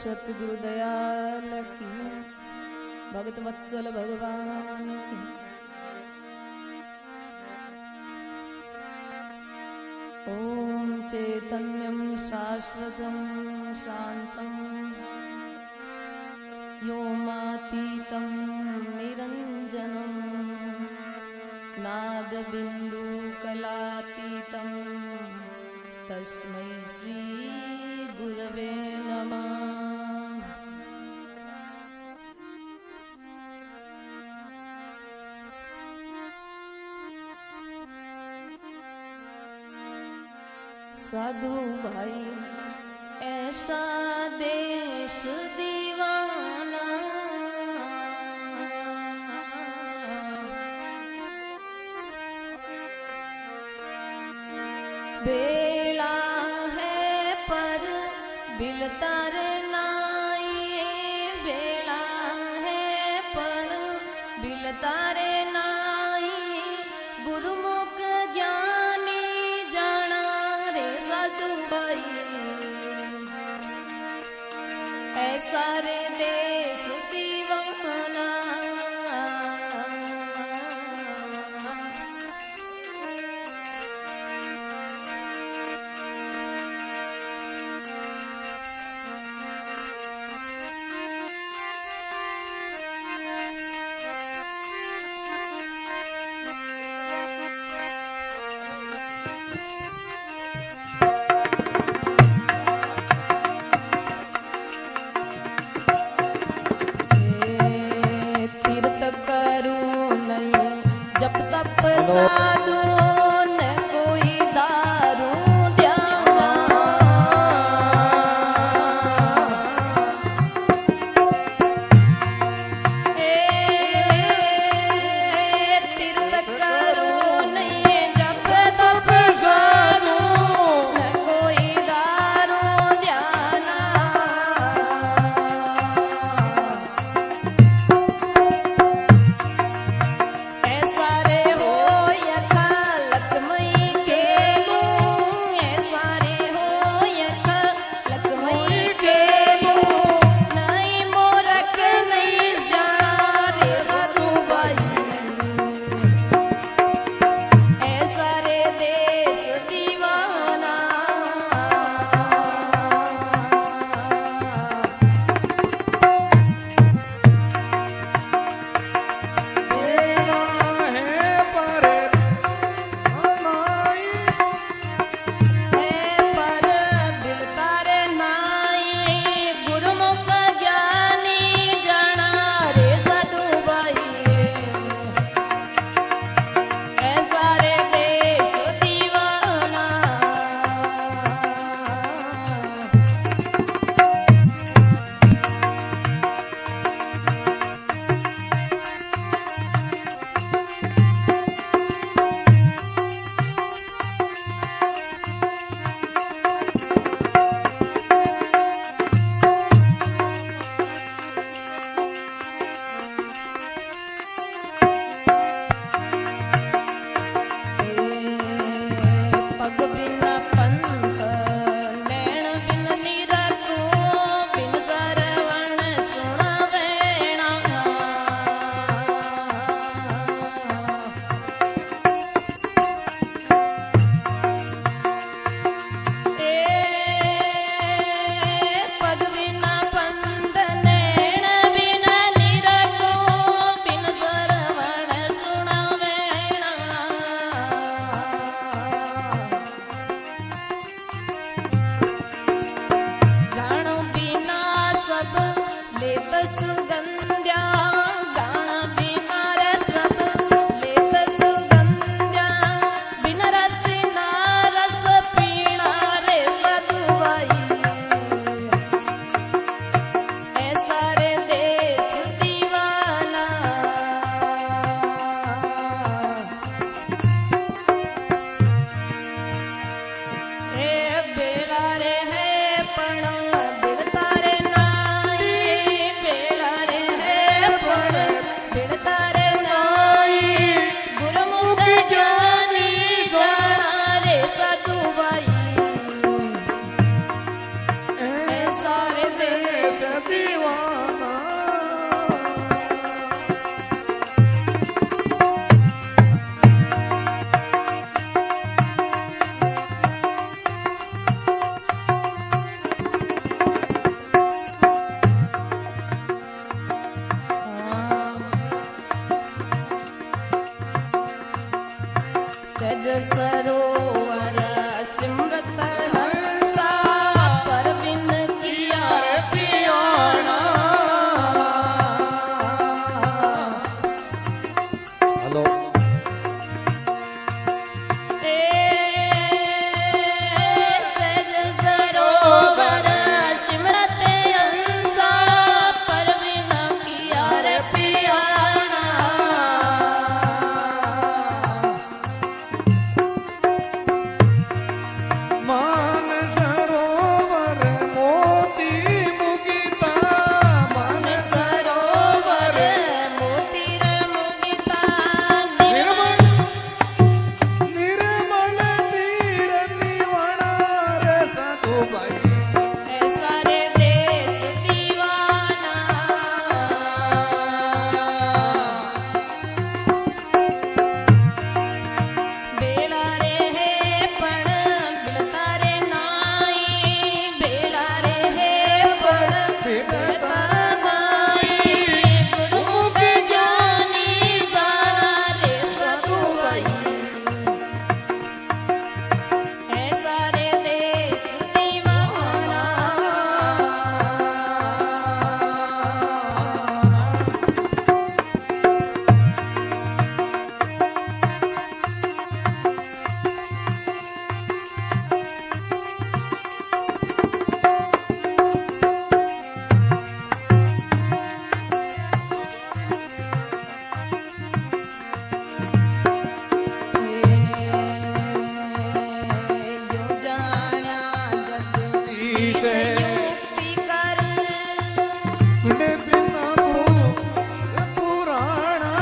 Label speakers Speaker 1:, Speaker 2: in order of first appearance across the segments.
Speaker 1: सतगुरु दयाल की, भगत वत्सल भगवान की। ओम चैतन्यं शाश्वतं शान्तं व्योमातीतं निरञ्जनं नादबिन्दुकलातीतं तस्मै श्री गुरवे नमः। साधु भाई ऐसा देश दीवाना, बेला है पर बिलता रे नाई, बेला है पर बिलता रे नाई, गुरुमुख ज्ञानी जाना रे साधु भाई, ऐसा रे देश दीवाना। बेला
Speaker 2: देश दीवाना
Speaker 1: सज सरोवर सिमरत हंसा पर बिन किया पियाना।
Speaker 2: हेलो
Speaker 1: सज सरोवर सिमरत हंसा पर बिन किया पियाना।
Speaker 2: मान सरोवर मोती मुगिता मान
Speaker 1: सरोवर मोतीर मुगिता
Speaker 2: निर्मल निर्मल तीर निवणा रे साधु भाई
Speaker 1: सारे देश दीवाना। बेला रे है पण बिलता रे नाई बेला रे है पण बिलता नाई गुरुमुख ज्ञानी जाना रे साधु भाई ऐसा रे देश दीवाना। यो जाना
Speaker 2: ईश
Speaker 1: जगती कर
Speaker 2: तुने बिना पुराणा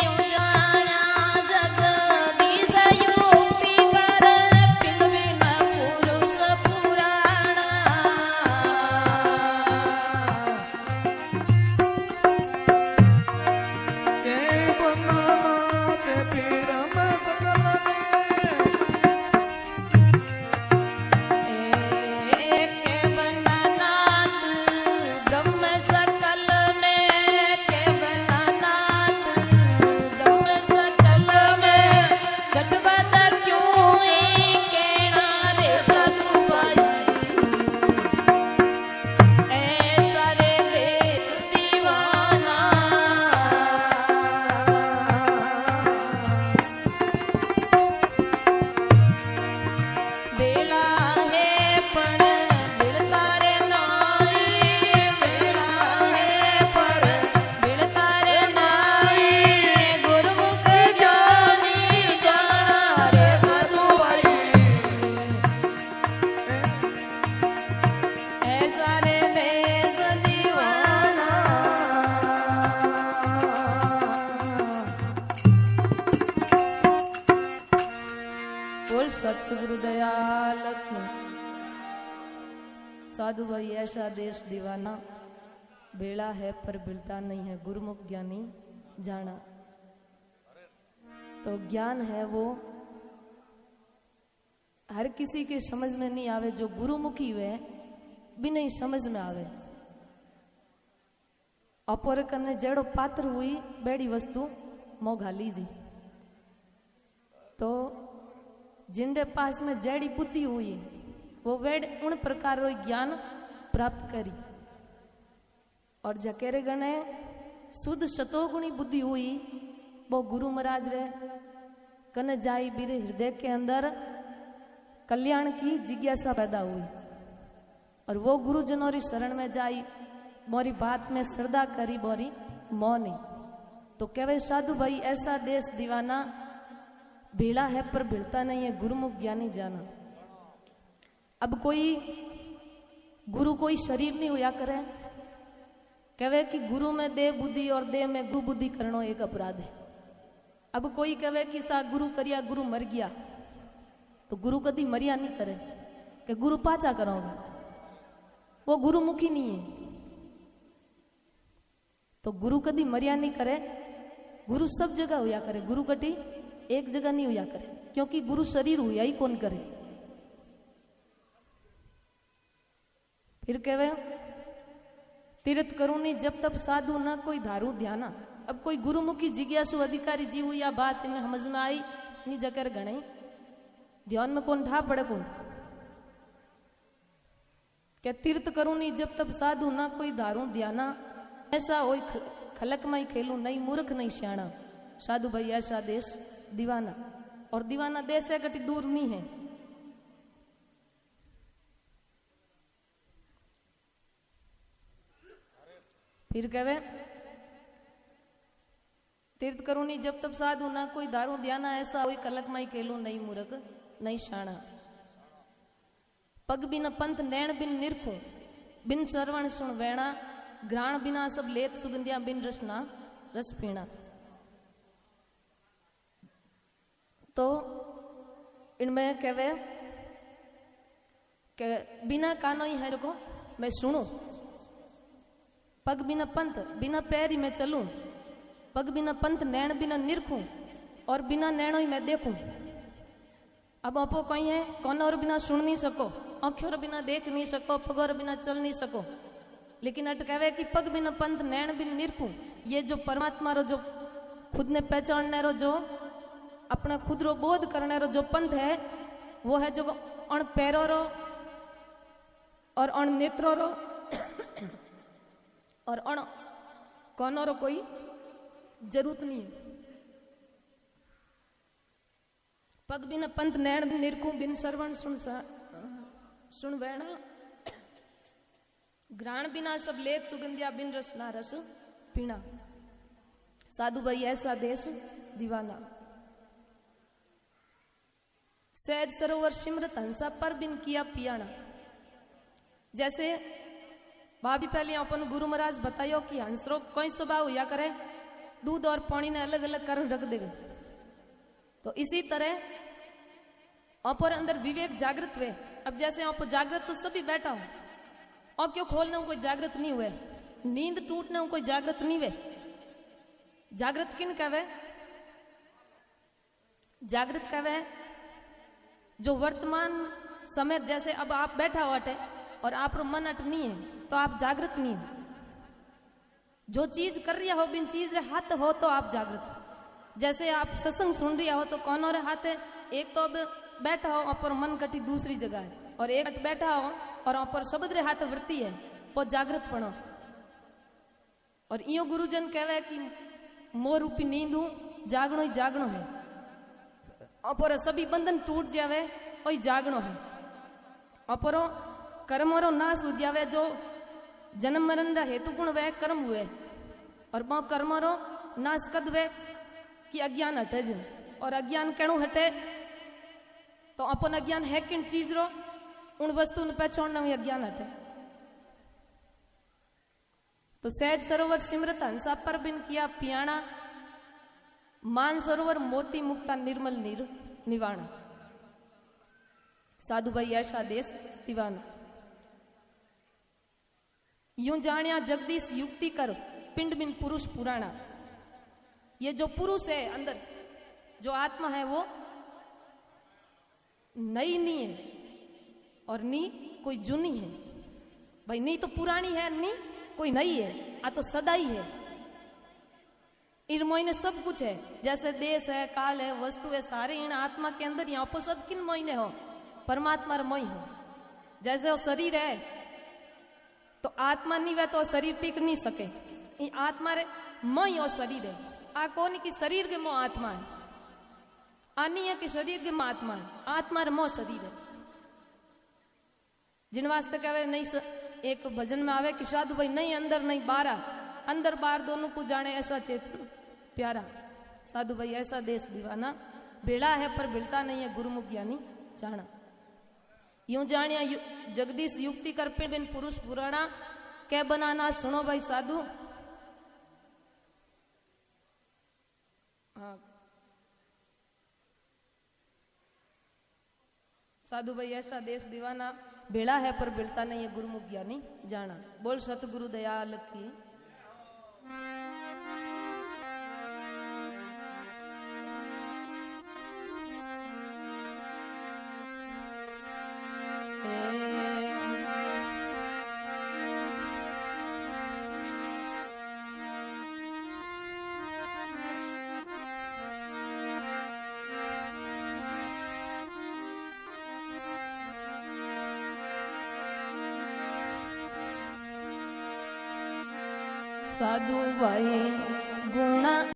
Speaker 1: यो जाना जगदीश युक्ति कर पिन बिन पुरुष पुराणा।
Speaker 2: के बनाना ते पीर में सकल
Speaker 1: के बनानाथ ब्रह्म सकल में के बनानाथ ब्रह्म सकल में घटवत क्यों केना रे साधु भाई ऐसा रे देश दीवाना। बेला है पण बिलता रे नाई बेला है पण बिलता रे नाई गुरुमुख ज्ञानी जाना रे साधु भाई ऐसा रे देश दीवाना। बोल सतगुरु दयाल की। साधु भाई ऐसा देश दीवाना बेड़ा है पर बिलता नहीं है गुरुमुख ज्ञानी जाना। तो ज्ञान है वो हर किसी के समझ में नहीं आवे, जो गुरुमुखी वे भी नहीं समझ में आवे। अपोर कने जेड़ो पात्र हुई बेड़ी वस्तु मोघा लीजी। तो जिनके पास में जेड़ी बुद्धि हुई वो वेड़ उन प्रकार रो ज्ञान प्राप्त करी। और जकेरे गणे शुद्ध शतोगुणी बुद्धि हुई वो गुरु महाराज रे कने जाई बीरे हृदय के अंदर कल्याण की जिज्ञासा पैदा हुई। और वो गुरुजनों री शरण में जाई मोरी बात में श्रद्धा करी बोरी मौनी। तो कहवे साधु भाई ऐसा देश दीवाना भेड़ा है पर भिड़ता नहीं है गुरुमुख ज्ञानी जाना। अब कोई गुरु कोई शरीर नहीं हुआ करे, कहवे कि गुरु में देह बुद्धि और देह में गुरु बुद्धि करना एक अपराध है। अब कोई कहे कि सा गुरु करिया गुरु मर गया, तो गुरु कभी मरिया नहीं करे कि गुरु पाचा करोगे, वो गुरुमुखी नहीं है। तो गुरु कभी मरिया नहीं करे, गुरु सब जगह हुआ करे, गुरु कटी एक जगह नहीं हुआ करे, क्योंकि गुरु शरीर हुआ ही कौन करे। फिर कहवे तीर्थ करूं नहीं जब तब साधु ना कोई धारू ध्याना। अब कोई गुरुमुखी जिज्ञासु अधिकारी जीव या बात इन्हें समझ में आई नहीं जकर गणे ध्यान में कौन ढा पड़े कौन क्या तीर्थ करूं नहीं जब तब साधु ना कोई धारू ध्याना। ऐसा हो खलक में ही खेलू नहीं मूर्ख नहीं सियाणा, साधु भाई ऐसा देश दीवाना। और दीवाना देश है कटी दूर नहीं है। फिर कहे तीर्थ करूं नहीं जब तब साधु ना कोई दारू ध्याना। ऐसा हुई कलक माई केलू नहीं मूर्ख नहीं शाणा। पग बिन पंथ नैण बिन निरखू, बिन श्रवण सुन वैणा। घ्राण बिना सब लेत सुगंधिया बिन रसना रस पीणा। तो इनमें कहवे कि बिना कानो ही है को मैं सुनूं, पग बिना पंथ बिना पैर ही मैं चलूं, पग बिना पंथ नैण बिना निरखूं और बिना नैणो ही मैं देखूं। अब आपो कहीं है कौन और बिना सुन नहीं सको, आंखों बिना देख नहीं सको, पगोर बिना चल नहीं सको। लेकिन अट कहवे कि पग बिना पंथ नैण बिन निरखूं, ये जो परमात्मा रो जो खुद ने पहचानने रो जो अपना खुद रो बोध करने रो जो पंथ है वो है जो अण पैरों रो और अण नेत्रों रो और अण कौनों रो कोई जरूरत नहीं है। पग बिना पंथ नैण बिन निरखूं, बिन श्रवण सुन वैणा। घ्राण बिना सब लेत सुगंधिया बिन रस ना रस पीणा। साधु भाई ऐसा देश दीवाना। सहज सरोवर सिमरत हंसा पर बिन किया पियाणा। जैसे भाभी पहले अपन गुरु महाराज बतायो कि हंसरो कोई स्वभाव हुआ करे दूध और पानी ने अलग अलग कर रख देवे, तो इसी तरह अपर अंदर विवेक जागृत हुए। अब जैसे आप जागृत तो सभी बैठा हो और क्यों खोलने कोई जागृत नहीं हुए, नींद टूटने कोई जागृत नहीं हुए। जागृत किन कहवे? जागृत कहवे जो वर्तमान समय जैसे अब आप बैठा हो अटे और आप मन अट नहीं है तो आप जागृत नहीं है। जो चीज कर रही हो बिन चीज रे हाथ हो तो आप जागृत हो। जैसे आप सत्संग सुन रही हो तो कौन और हाथ है, एक तो अब बैठा हो और मन कटी दूसरी जगह है, और एक बैठा हो और ऊपर शब्द रे हाथ वृत्ति है वो जागृत पड़ो। और इो गुरुजन कहवे कि मोर रूपी नींद हूं जागणो ही जागणो है, और सभी बंधन टूट जावे वही जागणो है। और कर्मों नाश हो जावे, जो जन्म मरण रा हेतु गुण वह कर्म हुए, और वो कर्मों नाश कद वे कि अज्ञान हटे जिन। और अज्ञान केणु हटे तो अपन अज्ञान है किन चीज रो उन वस्तु ने पहचानना में अज्ञान हटे। तो सहज सरोवर सिमरत हंसा पर बिन किया पियाणा। मान सरोवर मोती मुक्ता निर्मल नीर निवाणा। साधु भाई ऐसा देश दीवाना। यूं जानिया जगदीश युक्ति कर पिंड बिन पुरुष पुराना। ये जो पुरुष है अंदर जो आत्मा है वो नई नहीं है और नी कोई जुनी है। भाई नी तो पुरानी है, नी कोई नई है, आ तो सदा ही है। इस मोइने सब कुछ है, जैसे देश है, काल है, वस्तु है, सारे इन आत्मा के अंदर यहाँ पर सब किन मोइने हो परमात्मा रे मोई हो। जैसे वो शरीर है तो आत्मा नहीं वह तो शरीर टिक नहीं सके। आत्मा रे मोई और शरीर है। आ कौन की शरीर के मोह आत्मा है, आनी है कि शरीर के मोह आत्मा है। आत्मा रे मोह शरीर है। जिन वास्ते कहे नहीं एक भजन में आवे कि साधु भाई नहीं अंदर नहीं बारा, अंदर बाहर दोनों को जाने ऐसा चेतन प्यारा। साधु भाई ऐसा देश दीवाना। बेड़ा है पर बिलता नहीं है गुरुमुख ज्ञानी जाना। यूं जानिया जगदीश युक्ति कर पे बिन पुरुष पुराना। कै बनाना सुनो भाई साधु। हाँ साधु भाई ऐसा देश दीवाना बेड़ा है पर बिड़ता नहीं है गुरुमुख ज्ञानी जाना। बोल सतगुरु दयाल की। साधु भाई गुणा